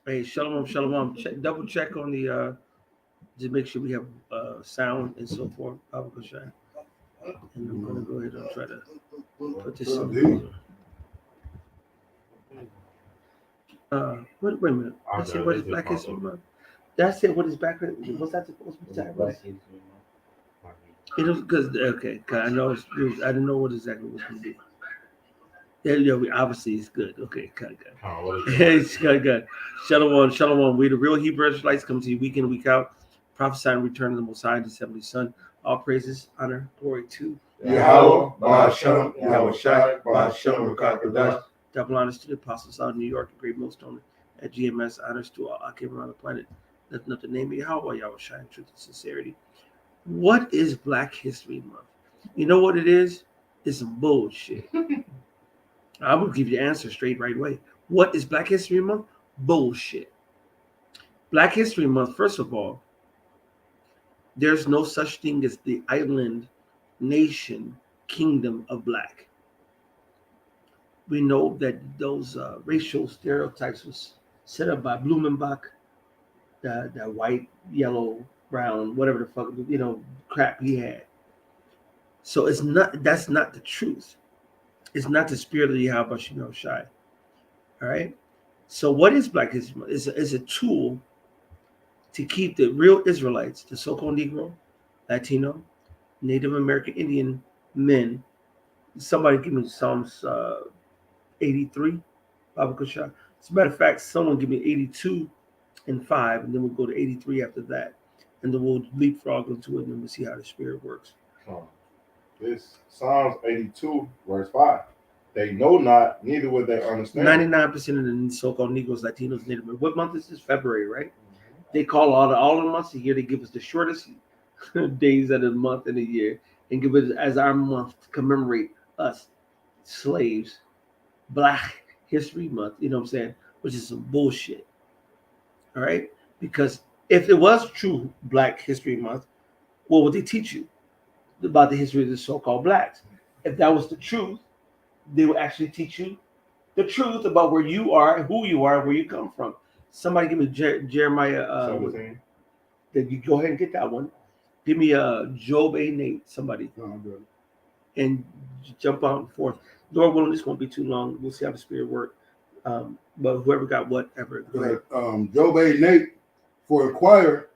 Hey, shalom, shalom. Double check on the just make sure we have sound and so forth. Baba Kashai. And I'm gonna go ahead and try to put this in. Wait a minute. Let's see what is Black History Month. That's it. What is Black? What's that supposed to be? Black History Month. It was because okay, 'cause I know I didn't know what exactly was going to be. Yeah, obviously it's good. Okay, good. It's good. Shalom, shalom. We the real Hebrew Israelites come to you week in, week out, prophesying return of the Most High, and Assembly Son. All praises, honor, glory to Yahweh, Ba'ashem, Yahweh Shai, Ba'ashem, Rakakadash. double honors to the apostles out of New York, the great millstone at GMS. Honors to all Akim around the planet. Nothing up the name of Yahweh, Yahweh Shai, in truth and sincerity. What is Black History Month? You know what it is? It's some bullshit. I will give you the answer straight right away. What is Black History Month? Bullshit. Black History Month, first of all, there's no such thing as the island nation kingdom of black. We know that those racial stereotypes was set up by Blumenbach, that white, yellow, brown, whatever the fuck, crap he had. So that's not the truth. It's not the spirit of the Yahweh Shemel Shai. All right. So what is Black History Month? It's a tool to keep the real Israelites, the so-called Negro, Latino, Native American Indian men. Somebody give me Psalms 83, Baba Kushah. As a matter of fact, someone give me 82 and 5, and then we'll go to 83 after that. And then we'll leapfrog into it, and then we'll see how the spirit works. This Psalms 82, verse 5. They know not, neither will they understand. 99% of the so-called Negroes, Latinos, Native American. What month is this? February, right? Mm-hmm. They call all the months a year. They give us the shortest days of the month and the year, and give it as our month to commemorate us, slaves. Black History Month, you know what I'm saying? Which is some bullshit. All right? Because if it was true Black History Month, what would they teach you about the history of the so-called blacks? If that was the truth, they would actually teach you the truth about where you are, who you are, and where you come from. Somebody give me Jeremiah. 17. Then you go ahead and get that one. Give me Job 8:8. Somebody. And jump out and forth. Lord willing, this won't be too long. We'll see how the spirit works. But whoever got whatever. Go ahead. Job 8:8. For inquire,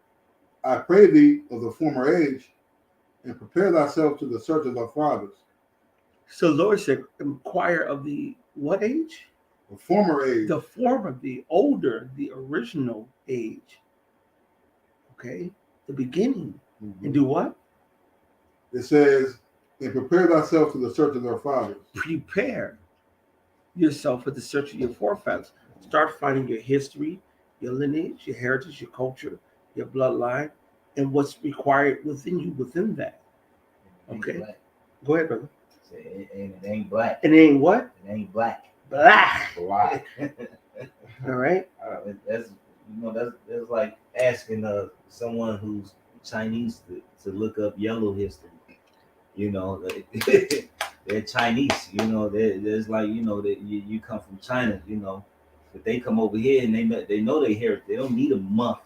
I pray thee of the former age, and prepare thyself to the search of thy fathers. So Lord said, inquire of the what age? The former age. The former, the older, the original age. Okay? The beginning. Mm-hmm. And do what? It says, and prepare thyself to the search of their fathers. Prepare yourself for the search of your forefathers. Start finding your history, your lineage, your heritage, your culture, your bloodline, and what's required within you within that. Okay? Go ahead, brother. It ain't black. It ain't what? It ain't black. Black. Black. All right. That's like asking someone who's Chinese to look up yellow history. They're Chinese. There's like that you come from China. But they come over here and they know they heritage. They don't need a month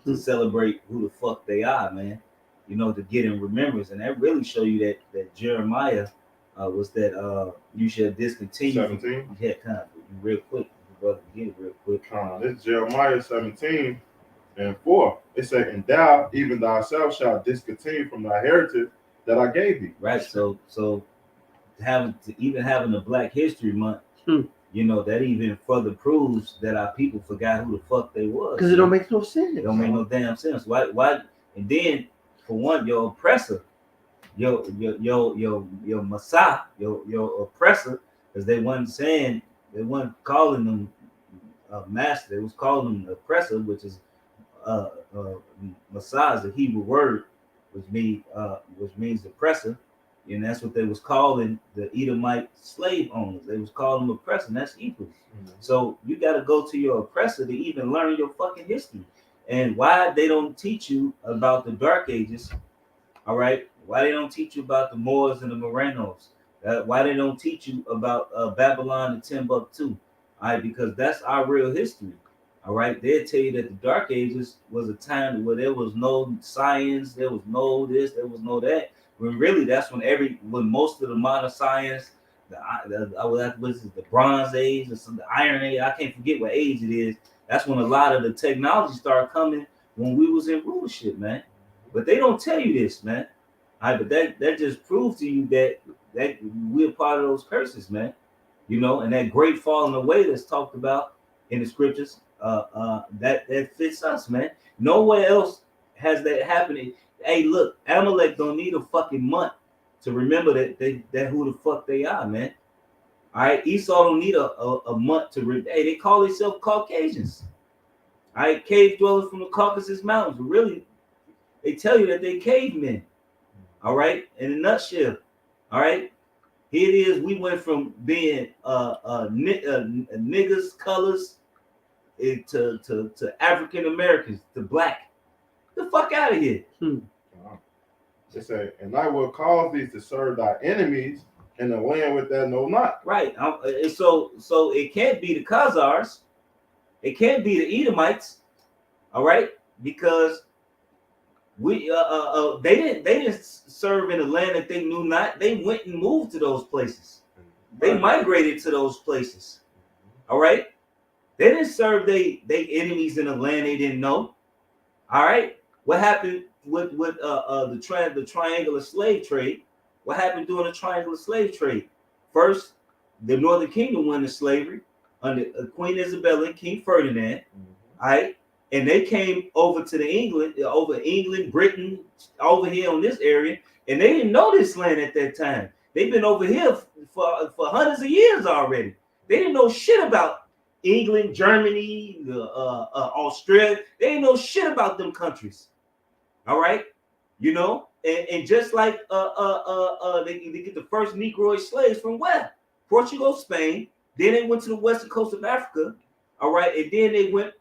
to celebrate who the fuck they are, man. To get in remembrance, and that really show you that Jeremiah. Was that you should discontinue 17? Yeah, kind of real quick, brother. Get it real quick. This is Jeremiah 17 and 4. It said, and thou, even thyself, shalt discontinue from thy heritage that I gave thee. Right. So having a Black History Month, that even further proves that our people forgot who the fuck they was. Because it don't make no sense. It don't make no damn sense. Why? And then for one, your oppressor. Your Messiah, your oppressor, because they wasn't calling them master, they was calling them oppressor, which is Messiah is a Hebrew word, which means oppressor, and that's what they was calling the Edomite slave owners. They was calling them oppressor, and that's Hebrew. Mm-hmm. So you got to go to your oppressor to even learn your fucking history. And why they don't teach you about the Dark Ages, all right? Why they don't teach you about the Moors and the Morenos? Why they don't teach you about Babylon and Timbuktu? All right, because that's our real history. All right, they'll tell you that the Dark Ages was a time where there was no science, there was no this, there was no that. When really, that's when most of the modern science, the Bronze Age or the Iron Age, I can't forget what age it is. That's when a lot of the technology started coming when we was in rulership, man. But they don't tell you this, man. All right, but that just proves to you that we're part of those curses, man. You know, and that great falling away that's talked about in the scriptures, that fits us, man. Nowhere else has that happening. Hey, look, Amalek don't need a fucking month to remember that who the fuck they are, man. All right, Esau don't need a month to hey, they call themselves Caucasians. All right, cave dwellers from the Caucasus Mountains. Really, they tell you that they cavemen. All right, in a nutshell. All right, here it is. We went from being niggas, colors, to African Americans, to black. The fuck out of here. They say, and I will cause these to serve thy enemies in the land with that know not. Right. So it can't be the Khazars. It can't be the Edomites. All right, because we they didn't serve in a land that they knew not. They went and moved to those places. They migrated to those places. All right. They didn't serve they enemies in a land they didn't know. All right. What happened with the triangular slave trade? What happened during the triangular slave trade? First, the Northern Kingdom went into slavery under Queen Isabella and King Ferdinand. All right. And they came over to England, Britain, over here on this area, and they didn't know this land at that time. They've been over here for hundreds of years already. They didn't know shit about England, Germany, Australia. They didn't know shit about them countries. All right, you know, and just like they get the first Negroid slaves from where? Portugal, Spain. Then they went to the western coast of Africa. All right, and then they went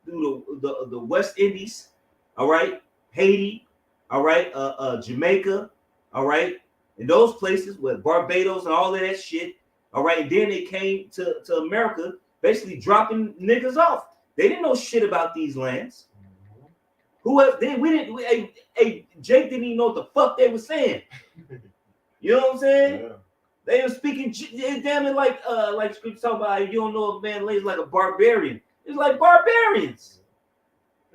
through the West Indies. All right, Haiti. All right, Jamaica. All right, and those places with Barbados and all of that shit. All right, and then they came to America, basically dropping niggas off. They didn't know shit about these lands. Who else? Jake didn't even know what the fuck they were saying. You know what I'm saying? Yeah. They were speaking damn it like scripture talking about. You don't know a man lays like a barbarian. It's like barbarians.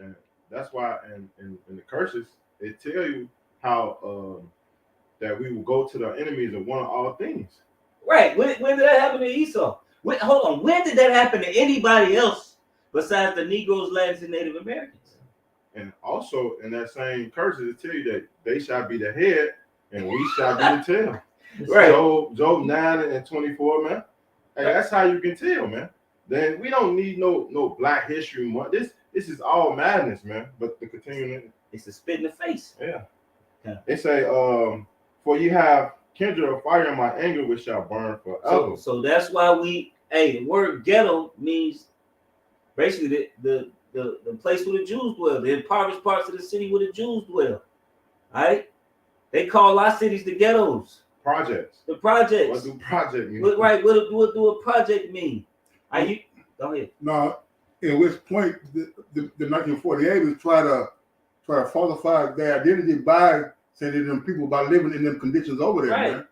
And that's why in the curses they tell you how that we will go to the enemies and want all things. Right. When did that happen to Esau? Hold on. When did that happen to anybody else besides the Negroes, Latins, and Native Americans? And also in that same curses, it tell you that they shall be the head and we shall be the tail. Right. Job 9:24, man. Hey, that's how you can tell, man. Then we don't need no Black History Month. This is all madness, man. But the continuing, It's a spit in the face. yeah. Yeah. They say, for you have kindred of fire in my anger, which shall burn forever. So that's why the word ghetto means basically the place where the Jews dwell, the impoverished parts of the city where the Jews dwell. All right? They call our cities the ghettos. Projects. The projects. What do project mean? Right, what do a project mean? Go ahead. Now, in which point the 1948 was try to falsify their identity by saying that them people by living in them conditions over there, Right. man.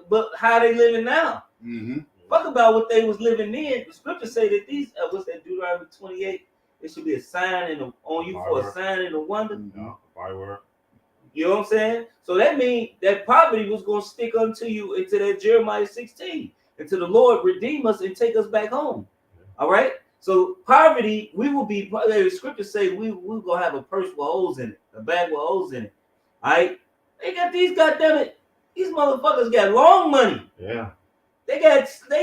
But how they living now? Mm-hmm. Fuck about what they was living in. The scriptures say that these what's that, Deuteronomy 28? It should be a sign on you for a sign and a wonder. No, firework. You know what I'm saying? So that means that poverty was going to stick unto you into that Jeremiah 16, until the Lord redeem us and take us back home. All right. So poverty, we will be. The scriptures say we're gonna have a purse with holes in it, a bag with holes in it. All right. They got these goddammit. These motherfuckers got long money. Yeah. They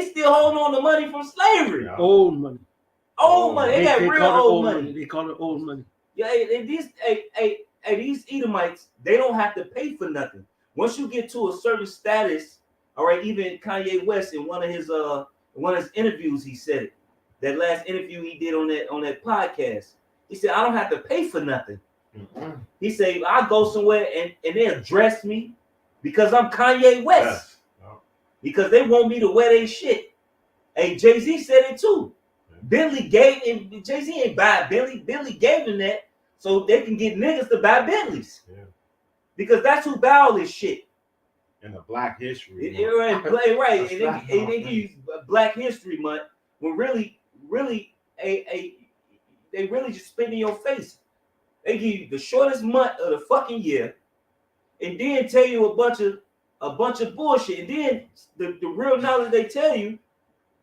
still holding on to money from slavery. Yeah. Old money. Old money. They got real call it old money. They call it old money. Yeah, and these Edomites, they don't have to pay for nothing. Once you get to a certain status, all right, even Kanye West in one of his interviews, he said it. That last interview he did on that podcast. He said, I don't have to pay for nothing. Mm-hmm. He said, I go somewhere and they'll dress me because I'm Kanye West. Yes. Yeah. Because they want me to wear their shit. Hey, Jay-Z said it too. Yeah. Bentley gave him, Jay-Z ain't buy Bentley. Bentley gave him that so they can get niggas to buy Bentleys. Yeah. Because that's who buy all this shit. In the Black History. Right. And they give you Black History Month when really they really just spit in your face. They give you the shortest month of the fucking year, and then tell you a bunch of bullshit. And then the real knowledge they tell you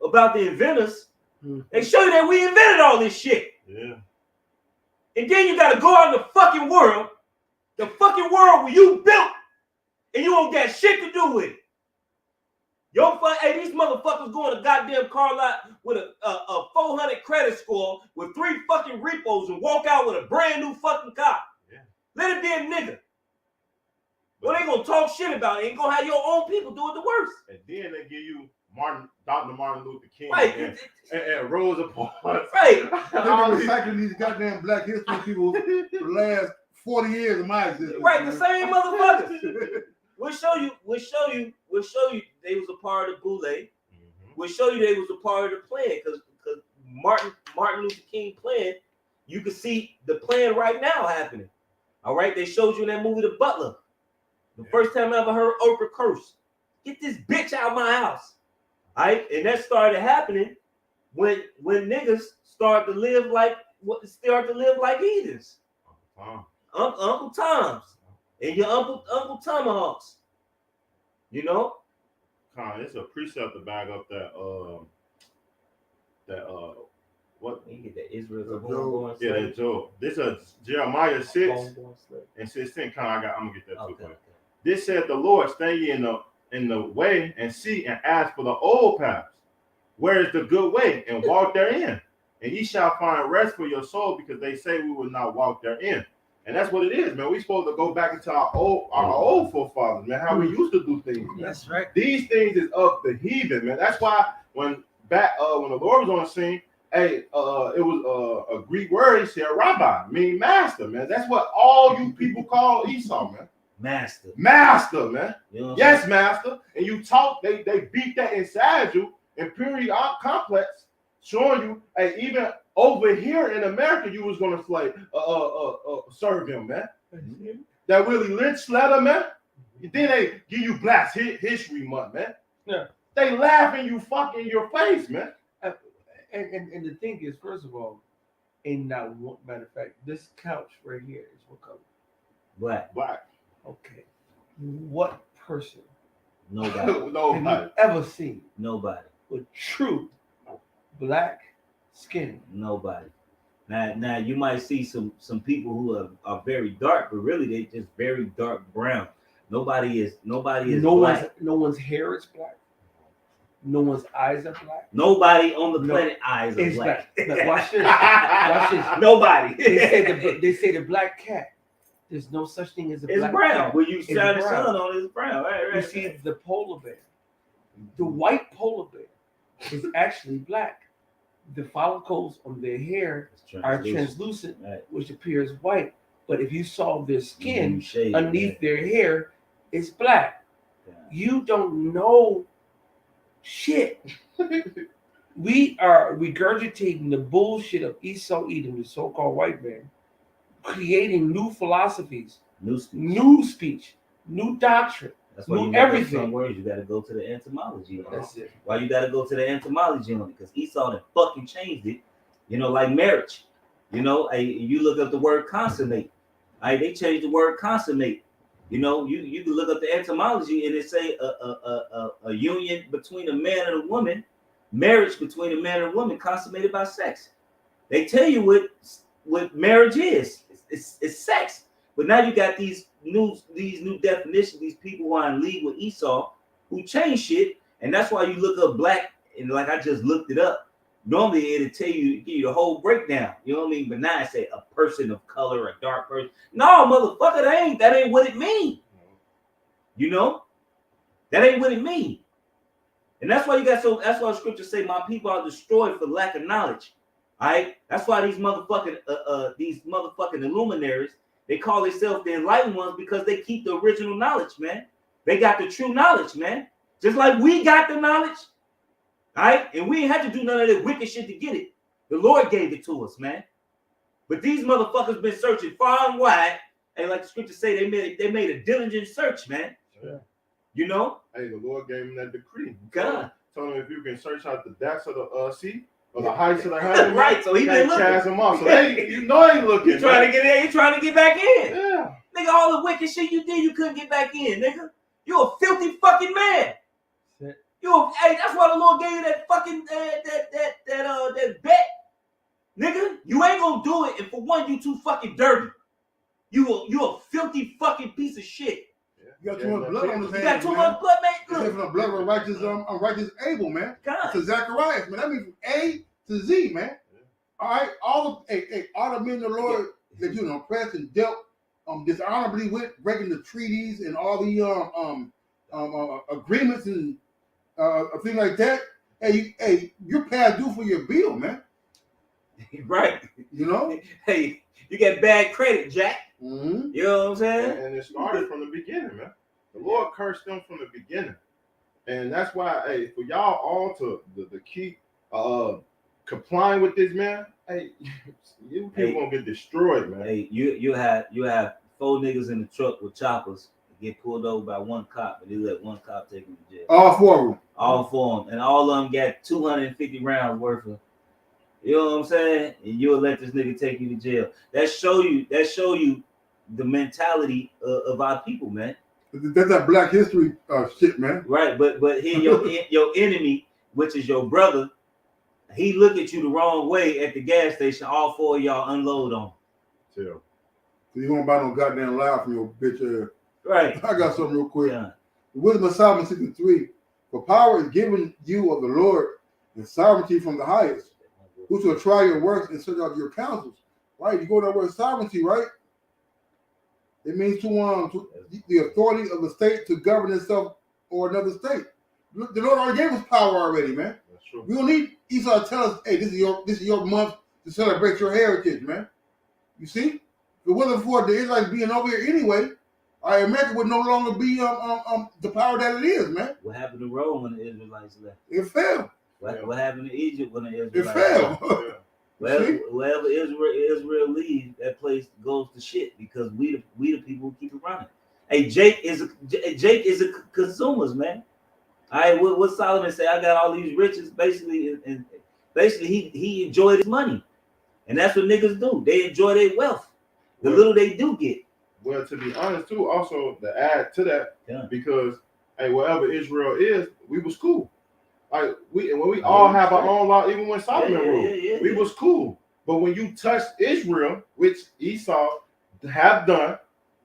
about the inventors, they show you that we invented all this shit. Yeah. And then you gotta go out in the fucking world where you built, and you don't got shit to do with it. Hey, these motherfuckers go in a goddamn car lot with a 400 credit score with 3 fucking repos and walk out with a brand new fucking car. Yeah. Let it be a nigga. Well, they gonna talk shit about it. Ain't gonna have your own people doing the worst. And then they give you Dr. Martin Luther King Right. and Rosa Parks. Right. They've been recycling these goddamn Black history people for the last 40 years of my existence. Right, the man. same motherfuckers. We'll show you they was a part of Boule. We'll show you they was a part of the plan because Martin Luther King plan, you can see the plan right now happening. All right, they showed you in that movie The Butler. The first time I ever heard Oprah curse. Get this bitch out of my house. All right, and that started happening when niggas started to live like heathens. Uncle Toms and your Uncle Tomahawks. You know? It's a precept to back up what? You get that Israel's a Job. Yeah, that Job. This is Jeremiah 6 and 16. I'm gonna get that too. Okay. This said the Lord, stand ye in the way and see and ask for the old paths. Where is the good way? And walk therein. And ye shall find rest for your soul, because they say we will not walk therein. And that's what it is, man. We supposed to go back into our old forefathers, man, how we used to do things. Man. That's right. These things is of the heathen, man. That's why when the Lord was on the scene, it was a Greek word. He said rabbi, meaning master, man. That's what all you people call Esau, man. Master, man. You know Yes, master. And you talk, they beat that inside you in period complex, showing you, hey, even over here in America, you was gonna serve him, man. That Willie Lynch letter, man. Then they give you Black History Month, man. Yeah. They laugh in you fucking your face, man. And the thing is, first of all, matter of fact, this couch right here is what color? Black. Okay. What person Nobody. have you Nobody. ever seen Nobody. with true black skin? Nobody. Now you might see some people who are very dark, but really they just very dark brown. Nobody is black. No one's hair is black. No one's eyes are black. Nobody on the planet eyes are black. But watch this. Watch this. Nobody. They say the black cat. There's no such thing as a It's black brown. cat. When you It's shine the brown. sun on it, it's brown. Right. You see the polar bear. The white polar bear is actually black. The follicles on their hair are translucent, Right. which appears white. But if you saw their skin Shade, underneath their hair, it's black. Yeah. You don't know shit. We are regurgitating the bullshit of Esau Edom, the so-called white man, creating new philosophies, new speech, new doctrine. That's why new you gotta everything. Some words you got to go to the entomology on. That's it. Why you got to go to the entomology on it? Because Esau done fucking changed it. You know, like marriage. You know, you look up the word consummate. They changed the word consummate. You know, you can look up the etymology and it say a union between a man and a woman, marriage between a man and a woman consummated by sex. They tell you what marriage is. It's sex. But now you got these new definitions, these people who are in league with Esau who change shit, and that's why you look up black, and like I just looked it up. Normally it'll give you the whole breakdown. You know what I mean? But now I say a person of color, a dark person. No, motherfucker, that ain't what it mean. You know? That ain't what it mean. And that's why that's why scriptures say my people are destroyed for lack of knowledge. All right? That's why these motherfucking illuminaries, they call themselves the enlightened ones because they keep the original knowledge, man. They got the true knowledge, man. Just like we got the knowledge. All right, and we ain't had to do none of that wicked shit to get it. The Lord gave it to us, man. But these motherfuckers been searching far and wide. And like the scriptures say, they made a diligent search, man. Yeah. You know? Hey, the Lord gave him that decree. God. Told him if you can search out the depths of the sea or the heights of the heaven, Right, so he been looking. chasm them off. So they, you know, ain't looking. You trying to get in, you trying to get back in. Yeah. Nigga, all the wicked shit you did, you couldn't get back in, nigga. You a filthy fucking man. Hey, that's why the Lord gave you that fucking that bet. Nigga, you ain't gonna do it, and for one, you too fucking dirty. You a filthy fucking piece of shit. You got too much blood on his hands. You got too much blood, man. Except for the blood of righteous Abel, man. God. To Zacharias, man. That means from A to Z, man. All right, all the men of the Lord that you know oppressed and dealt dishonorably with, breaking the treaties and all the agreements and things like that. Hey, you're past due for your bill, man. Right. You know. Hey, you got bad credit, Jack. Mm-hmm. You know what I'm saying? And it started from the beginning, man. The Lord cursed them from the beginning. And that's why, hey, for y'all all to the keep complying with this, man, hey, you people gonna get destroyed, man. Hey, you have 4 niggas in the truck with choppers get pulled over by one cop, and they let one cop take them to jail. All 4 of them. All 4 of them, and all of them got 250 rounds worth of. You know what I'm saying? And you'll let this nigga take you to jail. That show you the mentality of our people, man. That's that Black History shit, man. Right, but here your enemy, which is your brother, he look at you the wrong way at the gas station. All 4 of y'all unload on. Yeah. So you won't buy no goddamn lie from your bitch ass. Right. I got something real quick. Yeah. The wisdom of Solomon 63. For power is given you of the Lord, and sovereignty from the highest. Who shall try your works and search out your counsels? Right? You go to that word sovereignty, right? It means to the authority of the state to govern itself or another state. The Lord already gave us power already, man. That's true. We don't need Esau to tell us, hey, this is your month to celebrate your heritage, man. You see? If it wasn't for the Israelites being over here anyway, America would no longer be the power that it is, man. What happened to Rome when the Israelites left? It fell. What happened to Egypt when the It Israelites fell. left? Wherever Israel leaves, that place goes to shit because we the people who keep it running. Hey, Jake is a consumers, man. All right, what Solomon say? I got all these riches, basically, and he enjoyed his money, and that's what niggas do. They enjoy their wealth, the little they do get. Well, to be honest, too, also to add to that, Yeah. because hey, wherever Israel is, we was cool. Like when we all have our own law, even when Solomon ruled, we was cool. But when you touch Israel, which Esau have done,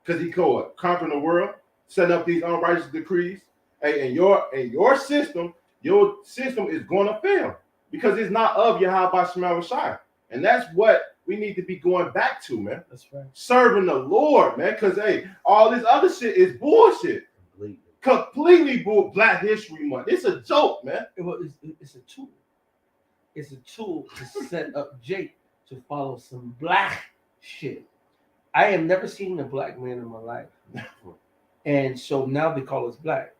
because he conquering the world, setting up these unrighteous decrees, hey, and your system is going to fail because it's not of Yahweh Shema Shai. And that's what we need to be going back to, man. That's right. Serving the Lord, man. Because hey, all this other shit is bullshit. Completely Black History Month. It's a joke, man. It's a tool. It's a tool to set up Jake to follow some black shit. I have never seen a black man in my life. And so now they call us black.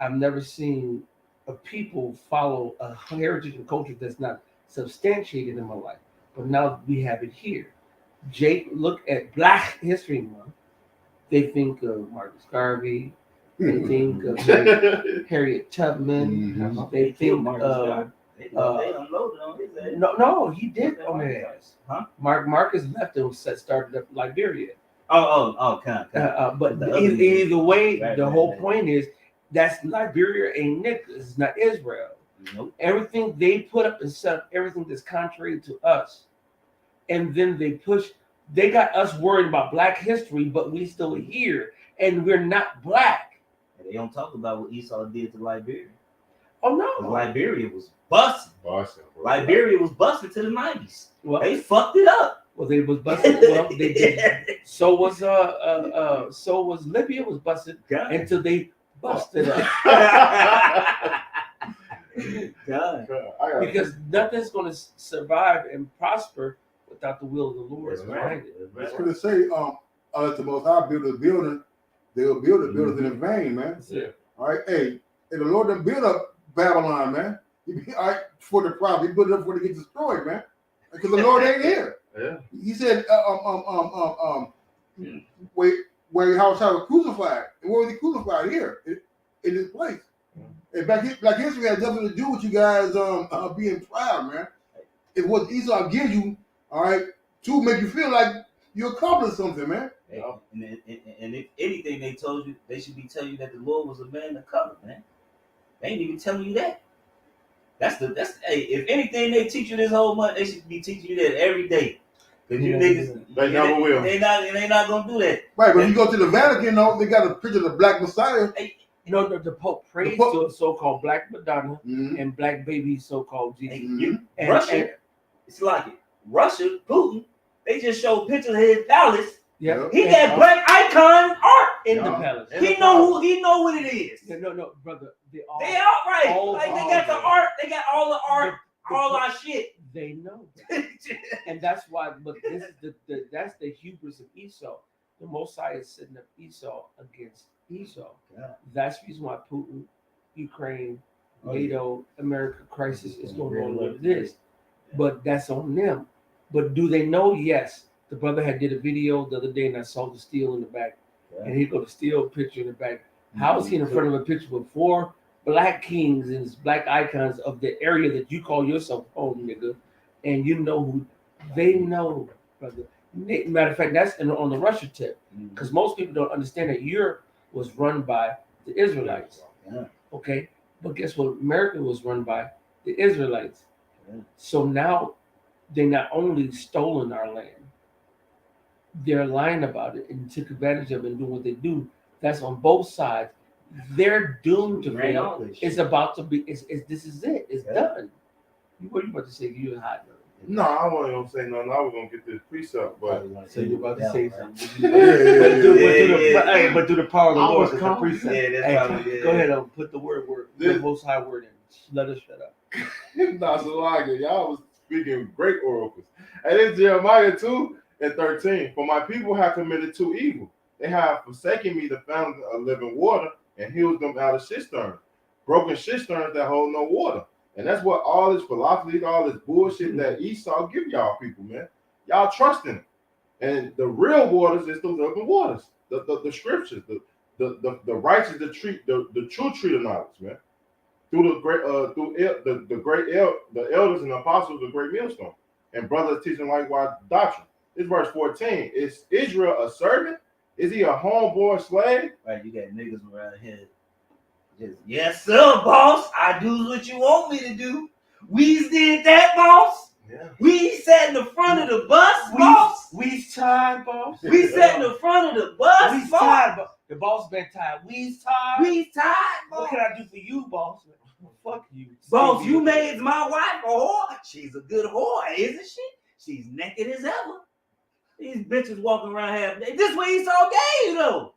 I've never seen a people follow a heritage and culture that's not substantiated in my life. But now we have it here. Jake, look at Black History Month. They think of Marcus Garvey. They think of Harriet Tubman. Mhm. They think of They unloaded on his ass. no, he did on his ass. Huh? Marcus left and started up Liberia. But The other either way, right, the right, whole right. point is that's Liberia ain't niggas. It's not Israel. Nope. Everything they put up and set up, everything that's contrary to us. And then they got us worried about Black history, but we still here and we're not black. They don't talk about what Esau did to Liberia. Oh 'Cause no. Liberia was busting. Boston, bro. Liberia was busting to the 90s. Well, They fucked it up. they was busted. Well, they did. So was Libya was busted God. until they busted up. God. Because nothing's going to survive and prosper without the will of the Lord That's behind right. it. That's I right. was gonna say, unless the Most High build a building, they will build it, build it in vain, man. Yeah. All right, hey, the Lord done built up Babylon, man. All right, for the problem. He put it up before they get destroyed, man. Because the Lord ain't here. Yeah. He said, where Yahushua was crucified. And where was he crucified? Here, in this place. And Black History has nothing to do with you guys being proud, man. It's what Esau gives you, all right, to make you feel like you accomplished something, man. Hey, and if anything they told you, they should be telling you that the Lord was a man of color, man. They ain't even telling you that. That's hey, if anything they teach you this whole month, they should be teaching you that every day. Cause you niggas, They never will. They not gonna do that. Right, but when you go to the Vatican, they got a picture of the Black Messiah. No, the Pope prays to a so-called Black Madonna Mhm. and Black baby so-called Jesus. You, And- Russia, and- it's like it. Russia, Putin, they just showed pictures of his palace. Yeah, He and- got black icon art. in the Yeah. palace. And- He know what it is. No, brother. They outright. all- Like they all got the of it. art. They got all the art, The- all our shit. They know, and that's why. But this is that's the hubris of Esau. The Mosiah is setting up Esau against Esau. Yeah. That's the reason why Putin, Ukraine, Oh, yeah. NATO, America crisis is going Really on what what it is. But that's on them. But do they know? Yes. The brother had did a video the other day, and I saw the steel in the back, and he got a steel picture in the back. How is he in front of a picture with 4 black kings and black icons of the area that you call yourself home, nigga? And you know who they know, brother. Matter of fact, that's on the Russia tip, because most people don't understand that Europe was run by the Israelites. Yeah. Okay, but guess what? America was run by the Israelites. Yeah. So now they not only stolen our land, they're lying about it and took advantage of it and doing what they do. That's on both sides. They're doomed to Ran fail. all this It's shit. about to be. This is it. It's Yeah. done. What are you about to say? You hot. No, I wasn't gonna say nothing. I was gonna get this precept, but So you're about to say something. Yeah, yeah. But do the power of the I Lord was is a confident. precept. Yeah, that's Hey, probably go ahead, put the word, the This- most high word in. Let us shut up. not so long ago, y'all was speaking great oracles. And it's Jeremiah 2:13. For my people have committed 2 evil. They have forsaken me, the fountain of living water, and healed them out of cisterns, broken cisterns that hold no water. And that's what all this philosophy, all this bullshit that Esau give y'all people, man. Y'all trust in it. And the real waters is the living waters, the scriptures, the righteous, the true tree of knowledge, man. Through the great the elders and apostles of the great millstone, and brothers teaching likewise doctrine. It's verse 14. Is Israel a servant? Is he a homeboy slave? Right, you got niggas around here. Just, yes, sir, boss. I do what you want me to do. We did that, boss. Yeah. We sat in the front of the bus, boss. We's tired, boss. We sat in the front of the bus, We's boss. tired, boss. The boss been tired. We's tired. We tired, What boss. can I do for you, boss? Fuck you. Boss, Stevie. you made my wife a whore. She's a good whore, isn't she? She's naked as ever. These bitches walking around half naked. This what Esau gave you, though.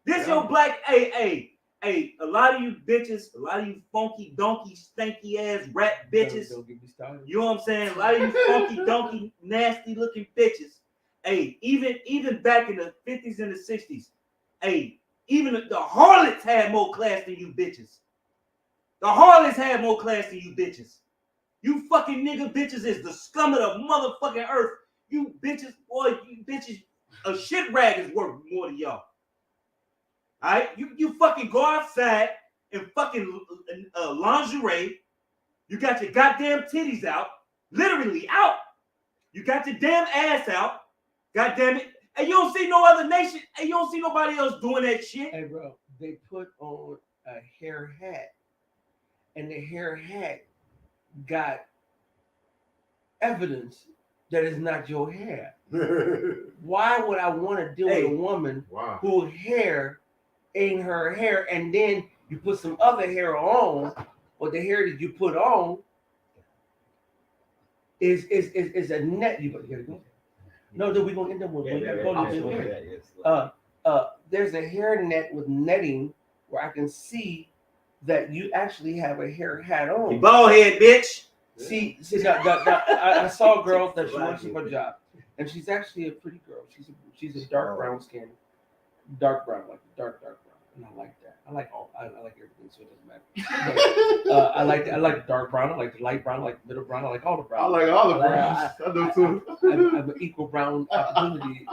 This your black, hey, a lot of you bitches, a lot of you funky, donkey, stanky ass rat bitches. Don't get me started. You know what I'm saying? A lot of you funky, donkey, nasty looking bitches. Hey, even back in the 50s and the 60s, hey, even the harlots had more class than you bitches. The harlots had more class than you bitches. You fucking nigga bitches is the scum of the motherfucking earth. You bitches, boy, you bitches, a shit rag is worth more than y'all. All right? You fucking go outside in fucking lingerie. You got your goddamn titties out, literally out. You got your damn ass out. God damn it. And you don't see no other nation. And you don't see nobody else doing that shit. Hey, bro, they put on a hair hat, and the hair hat got evidence that it's not your hair. Why would I want to deal with a woman Wow. whose hair ain't her hair, and then you put some other hair on, or the hair that you put on is a net? You gotta go. No, then we're gonna end up with there's a hair net with netting where I can see that you actually have a hair hat You on. bald head, bitch. See, I saw a girl that she wants to her job, and she's actually a pretty girl. She's a dark brown skin, dark brown, like dark brown, and I like that. I like everything, so it doesn't matter. But, I like the dark brown. I like the light brown. I like the middle brown. I like all the I brown. like all the I like- browns. I do too. I'm an equal brown opportunity,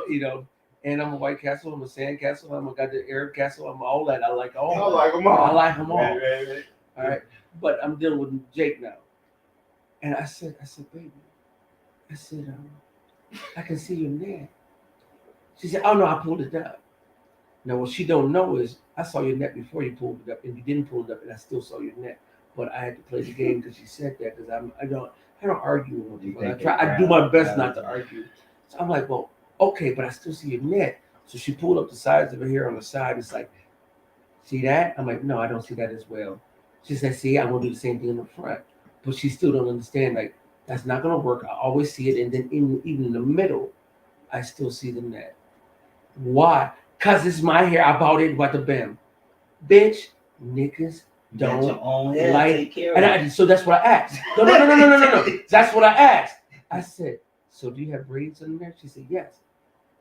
you know. And I'm a White Castle. I'm a Sand Castle. Got the Arab Castle. I'm all that. I like all. I that. like them all. I like them all. Right. All right, but I'm dealing with Jake now, and I said, baby, I said, I can see your neck. She said, oh no, I pulled it up. Now what she don't know is I saw your neck before you pulled it up, and you didn't pull it up, and I still saw your neck. But I had to play the game because she said that because I don't argue with You people. I think do my best proud not of to you. argue. So I'm like, well, okay, but I still see your neck. So she pulled up the sides of her hair on the side. It's like, see that? I'm like, no, I don't see that as well. She said, see, I'm gonna do the same thing in the front. But she still don't understand, like, that's not gonna work. I always see it, and then even in the middle, I still see the neck. Why? Cause it's my hair. I bought it by the BIM. Bitch, niggas You got don't your own hair. like- Take care and of it. so that's what I asked. No. That's what I asked. I said, so do you have braids in there? She said, yes.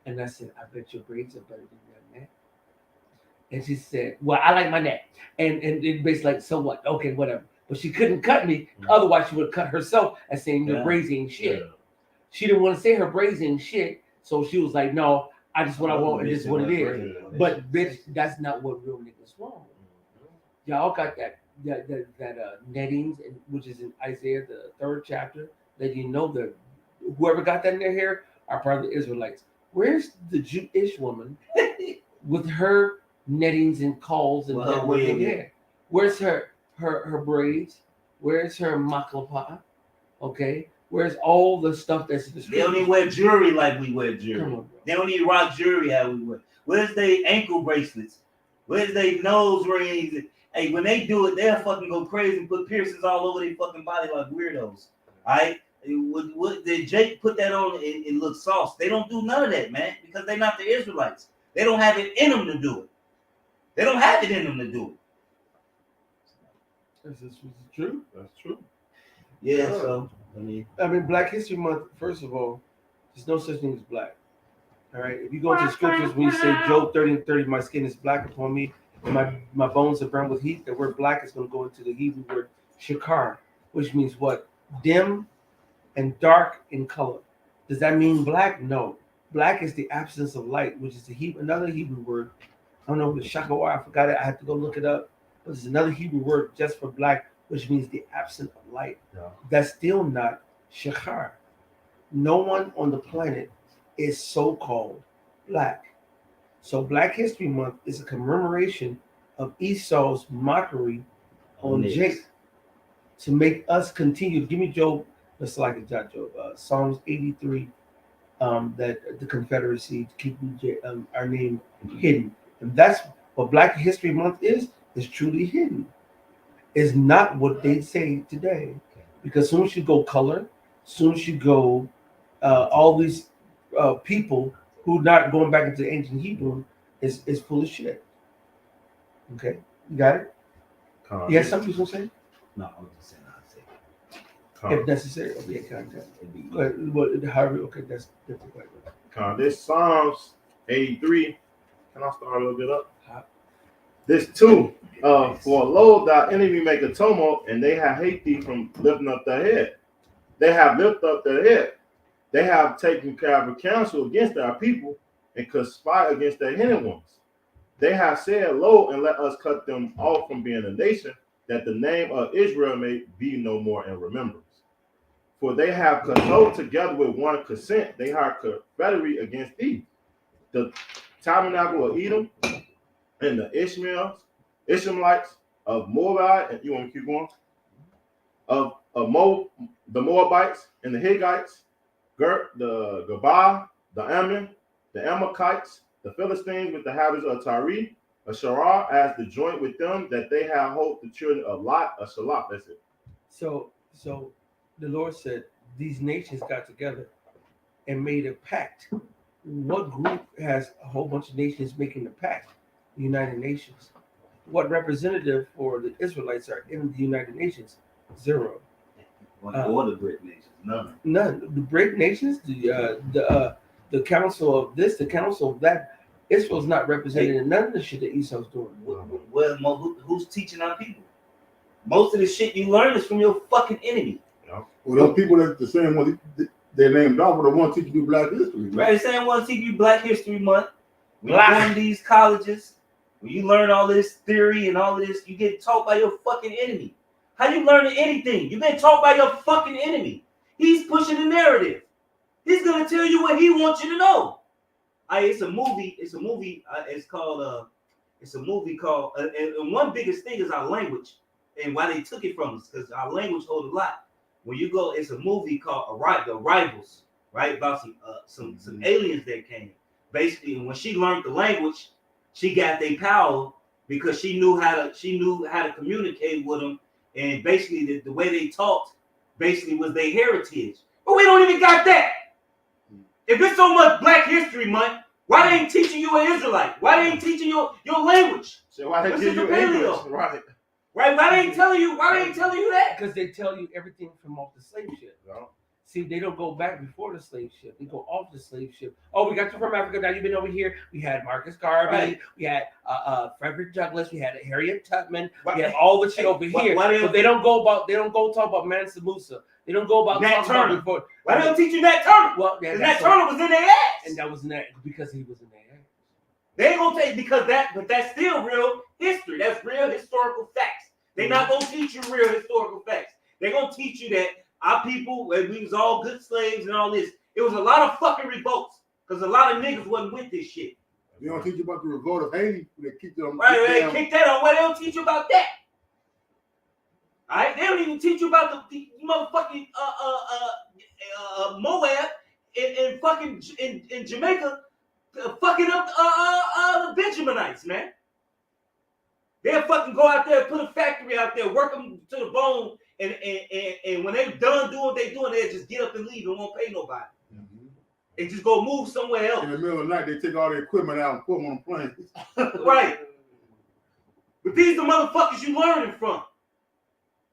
And I said, I bet your braids are better than your neck. And she said, well, I like my neck. And it basically like, so what? Okay, whatever. But she couldn't cut me. Otherwise, she would have cut herself as saying your Yeah. braids ain't shit. She didn't want to say her braids ain't shit. So she was like, no, I just what I want, and this is what it is. But bitch, that's not what real niggas want. Y'all got that nettings, which is in Isaiah the 3rd chapter, that you know that whoever got that in their hair are part of the Israelites. Where's the Jewish woman with her nettings and calls and Well, her networking wig. hair? Where's her braids? Where's her maklapa? Okay, where's all the stuff that's in the They don't even wear jewelry like we wear Come jewelry. on, bro. They don't even rock jewelry how we wear. Where's they ankle bracelets? Where's they nose rings? Hey, when they do it, they'll fucking go crazy and put piercings all over their fucking body like weirdos. All right? Did Jake put that on and look sauce? They don't do none of that, man, because they're not the Israelites. They don't have it in them to do it. They don't have it in them to do it. Is this true? That's true. Yeah, so I mean, Black History Month, first of all, there's no such thing as black. All right. If you go to the scriptures, when you say Job 30:30, my skin is black upon me, and my bones are burned with heat, the word black is going to go into the Hebrew word shakar, which means what? Dim and dark in color. Does that mean black? No. Black is the absence of light, which is another Hebrew word. I don't know the shakawar, I forgot it. I had to go look it up. But there's another Hebrew word just for black, which means the absence of light. Yeah. That's still not shakar. No one on the planet is so-called black. So Black History Month is a commemoration of Esau's mockery on niggas. Jacob to make us continue. Give me Job, let's like a Job, Psalms 83, that the Confederacy keeping our name hidden. And that's what Black History Month is truly hidden. It's not what they say today. Because as soon as you go color, as soon as you go all these people who not going back into ancient Hebrew is full of shit. Okay, you got it? You have something you say? no, I'm just saying I'll say If necessary. Okay, contact. it'd be Go ahead. Well, however, okay, that's the question. This Psalms 83. Can I start a little bit up? Huh? This 2. For lo, thy enemy make a tumult, and they have hate thee from lifting up their head. They have lifted up their head. They have taken care of a counsel against our people and conspire against their hidden ones. They have said, lo, and let us cut them off from being a nation, that the name of Israel may be no more in remembrance. For they have consulted together with one consent. They have confederate against thee. The tabernacle of Edom and the Ishmaelites of Moab, and you want me to keep going? Of the Moabites and the Higgites, the Gabah, the Ammon, the Amalekites, the Philistines with the habits of Tyre, a Sharar as the joint with them, that they have hope the children of Lot, a Shalach. That's it. So the Lord said these nations got together and made a pact. What group has a whole bunch of nations making a pact? The United Nations. What representative for the Israelites are in the United Nations? Zero. or the Great Nations. None. None. The BRIC nations, the council of this, the council of that, Israel's not represented in none of the shit that Esau's doing. Well, who's teaching our people? Most of the shit you learn is from your fucking enemy. Well, those people that's the same one they named off, but the one teaching you Black history. Man. Right, saying want to teach you Black History Month. When you go in these colleges, when you learn all this theory and all this, you get taught by your fucking enemy. How you learning anything? You've been taught by your fucking enemy. He's pushing the narrative. He's gonna tell you what he wants you to know. It's a movie. It's called. And one biggest thing is our language and why they took it from us, because our language holds a lot. When you go, it's a movie called The Arrivals, right? About some aliens that came. Basically, and when she learned the language, she got their power because she knew how to communicate with them, and basically the way they talked basically was their heritage. But we don't even got that. If it's so much Black History Month, why they ain't teaching you an Israelite? Why they ain't teaching your language? So why they This give is you the paleo. English? Right. Right? Why they ain't telling you that? Because they tell you everything from off the slave ship. No. See, they don't go back before the slave ship. They go off the slave ship. Oh, we got you from Africa. Now you've been over here. We had Marcus Garvey. Right. We had Frederick Douglass. We had Harriet Tubman. Why- We have all the shit over why- here. why But they don't go talk about Mansa Musa. They don't go about Nat talk about Turner. before. Why they don't teach you Nat Turner? Well, yeah, Because Nat that's Turner was in their ass. and that was because he was in there. They ain't gonna take but that's still real history. That's real historical facts. They're not gonna teach you real historical facts. They're gonna teach you that our people, we was all good slaves and all this. It was a lot of fucking revolts because a lot of niggas wasn't with this shit. They don't teach you about the revolt of Haiti. They keep them. Right, kick that on. Why they don't teach you about that? All right, they don't even teach you about the motherfucking Moab and fucking in Jamaica, fucking up the Benjaminites, man. They'll fucking go out there, put a factory out there, work them to the bone, and when they're done doing what they're doing, they'll just get up and leave and won't pay nobody. Mm-hmm. And just go move somewhere else. In the middle of the night, they take all their equipment out and put them on planes. Right. But these are the motherfuckers you learning from.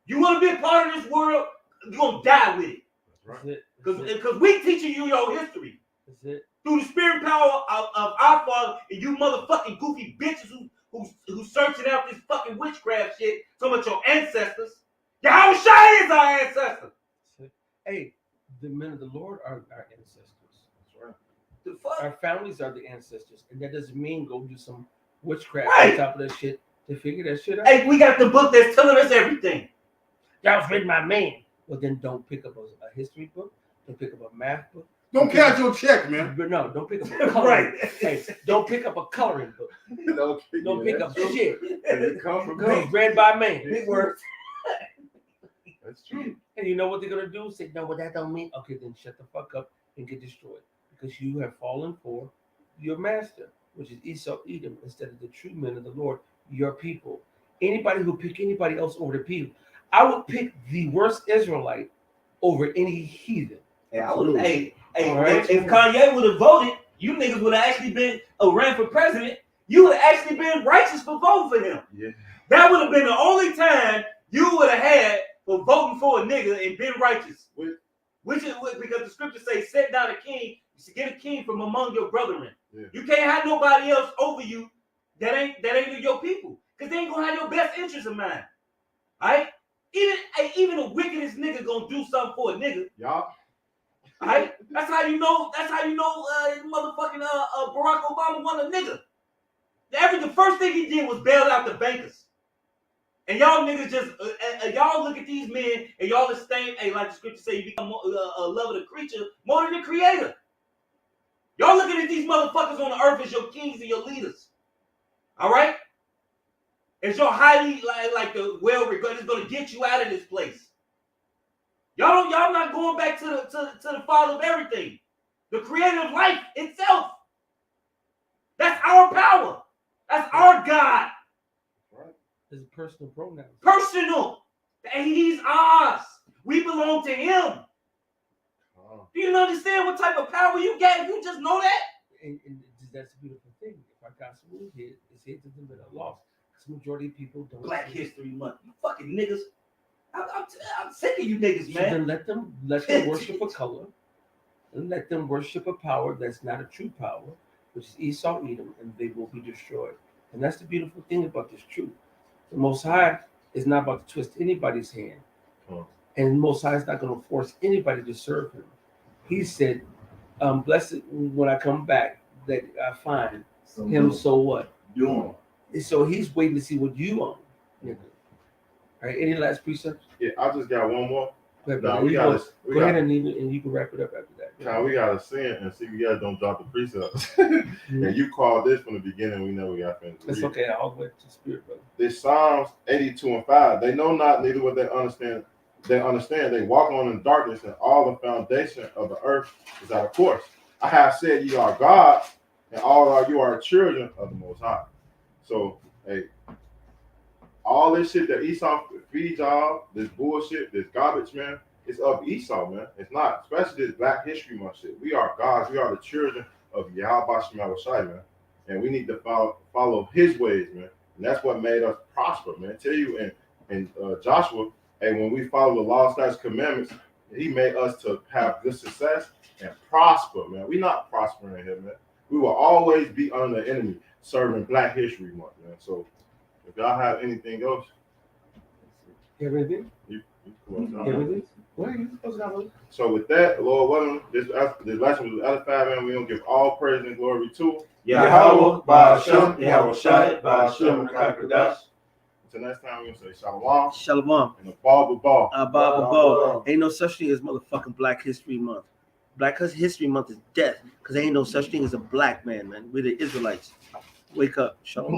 You want to be a part of this world, you're going to die with it. That's That's right. it. Because we teaching you your history. That's it. Through the spirit power of our Father and you motherfucking goofy bitches who's searching out this fucking witchcraft shit, talking about your ancestors. Yahweh Shai is our ancestor. Hey, the men of the Lord are our ancestors. That's right. The fuck? Our families are the ancestors. And that doesn't mean go do some witchcraft Right. on top of that shit to figure that shit out. Hey, we got the book that's telling us everything. That was written by man. Well, then don't pick up a history book. Don't pick up a math book. Don't cash your check, man. But no, don't pick up a coloring. Right. Hey, don't pick up a coloring book. Don't pick up shit. And it come from It's God. read by man. Big words. That's true. And you know what they're gonna do? Say, no, well, that don't mean. Okay, then shut the fuck up and get destroyed because you have fallen for your master, which is Esau, Edom, instead of the true men of the Lord, your people. Anybody who pick anybody else over the people, I would pick the worst Israelite over any heathen. Hey, All right. if Kanye would have voted, you niggas would have actually been ran for president. You would have actually been righteous for voting for him. Yeah. That would have been the only time you would have had for voting for a nigga and been righteous. Which is because the scripture says, set down a king, you should get a king from among your brethren. Yeah. You can't have nobody else over you that ain't your people. Because they ain't gonna have your best interest in mind. Alright? Even the wickedest nigga gonna do something for a nigga. Y'all. Alright? That's how you know motherfucking Barack Obama won a nigga. The first thing he did was bail out the bankers. And y'all niggas just y'all look at these men and y'all esteem, like the scripture say, you become a love of the creature more than the creator. Y'all looking at these motherfuckers on the earth as your kings and your leaders. All right? As your highly like the well regarded, it's gonna get you out of this place. Y'all not going back to the Father of everything, the Creator of life itself. That's our power. That's our God. It's personal pronouns. Personal. And he's ours. We belong to him. Do you understand what type of power you get if you just know that? And that's a beautiful thing. If our gospel is here, it's here to them that are lost. Because the majority of people don't. Black History Month. You fucking niggas. I'm sick of you niggas, So man. then let them worship a color, and let them worship a power that's not a true power, which is Esau, Edom, and they will be destroyed. And that's the beautiful thing about this truth. The Most High is not about to twist anybody's hand. And the Most High is not going to force anybody to serve him. He said, blessed when I come back that I find him, so what? Doing. And so he's waiting to see what you own. All right, any last precepts? Yeah, I just got one more. Go ahead, Now brother. we You gotta go ahead and you can wrap it up after that. Now we gotta sin and see if you guys don't drop the precepts. And you called this from the beginning. We never got finished. That's reading. okay. All the way to the spirit, brother. This Psalms 82 and 5. They know not neither what they understand. They understand. They walk on in darkness, and all the foundation of the earth is out of course. I have said you are God, and you are children of the Most High. So, hey, all this shit that Esau feeds y'all, this bullshit, this garbage, man, it's of Esau, man. It's not, especially this Black History Month shit. We are gods. We are the children of Yahweh Shemawashai, man. And we need to follow his ways, man. And that's what made us prosper, man. I tell you in Joshua, and when we follow the law, statutes, commandments, he made us to have good success and prosper, man. We're not prospering here, man. We will always be under the enemy serving Black History Month, man. So if y'all have anything else, You have anything? you You have anything? What are you supposed to have? So with that, Lord willing, this lesson was edified, man. We don't give all praise and glory to. Yahweh, Ba'ashem, Yahweh Shai, Ba'ashem, Rakakadash. Until next time, we're going to say Shalom Shalom. and a ball. Bob. Ain't no such thing as motherfucking Black History Month. Black History Month is death because ain't no such thing as a black man, man. We're the Israelites. Wake up. Shalom.